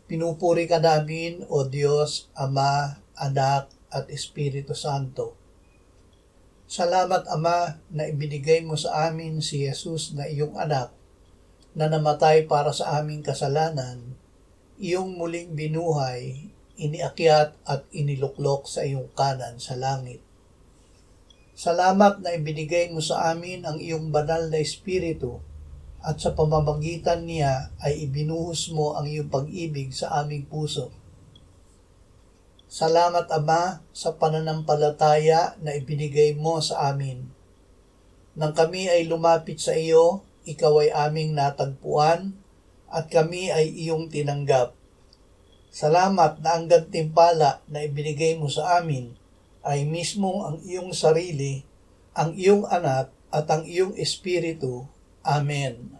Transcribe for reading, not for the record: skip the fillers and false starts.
Pinupuri ka namin, O Diyos, Ama, Anak, at Espiritu Santo. Salamat, Ama, na ibinigay mo sa amin si Jesus na iyong anak, na namatay para sa aming kasalanan, iyong muling binuhay, iniakyat at iniluklok sa iyong kanan sa langit. Salamat na ibinigay mo sa amin ang iyong banal na Espiritu, at sa pamamagitan niya ay ibinuhos mo ang iyong pag-ibig sa aming puso. Salamat, Ama, sa pananampalataya na ibinigay mo sa amin. Nang kami ay lumapit sa iyo, ikaw ay aming natagpuan at kami ay iyong tinanggap. Salamat na ang gantimpala na ibinigay mo sa amin ay mismong ang iyong sarili, ang iyong anak at ang iyong espiritu. Amen.